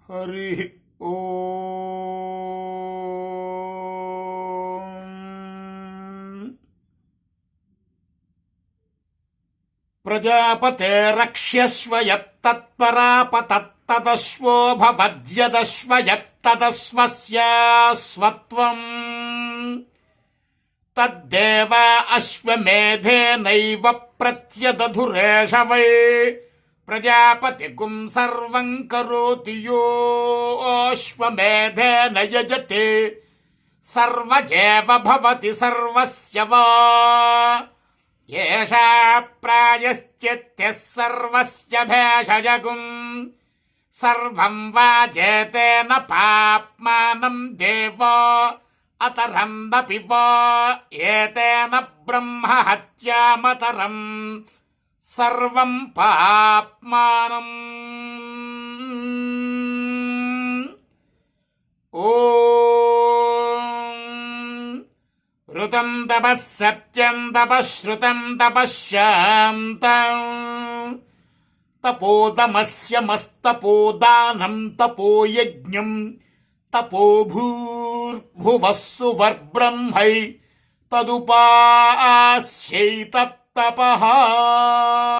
హరి ఓం. ప్రజాపతే రక్ష్యస్వ యత్తత్పరాపతత్తదశ్వో భవద్యదశ్వ యత్తదశ్వస్యాస్వత్వం తద్దేవ అశ్వమేధేనైవ ప్రత్యదధురేషవై ప్రజాపతిగుం సర్వం కరోతి యోऽశ్వమేధేన యజతే సర్వజేవ భవతి సర్వస్య వా ఏషా ప్రాయశ్చిత్యః సర్వస్య భేషజగుం సర్వం వా చేతేన పాప్మానం దేవో అతరందపి వా ఏతేన బ్రహ్మ హత్యామతరం సర్వం పాప్మానం. ఓం ఋతం తపః సత్యం తపః శ్రుతం తపః శాంతం తపోదమస్యమస్తపోదానం తపోయజ్ఞం తపోభూర్భువః సువర్బ్రహ్మై తదుపాస్యైతత్తపః.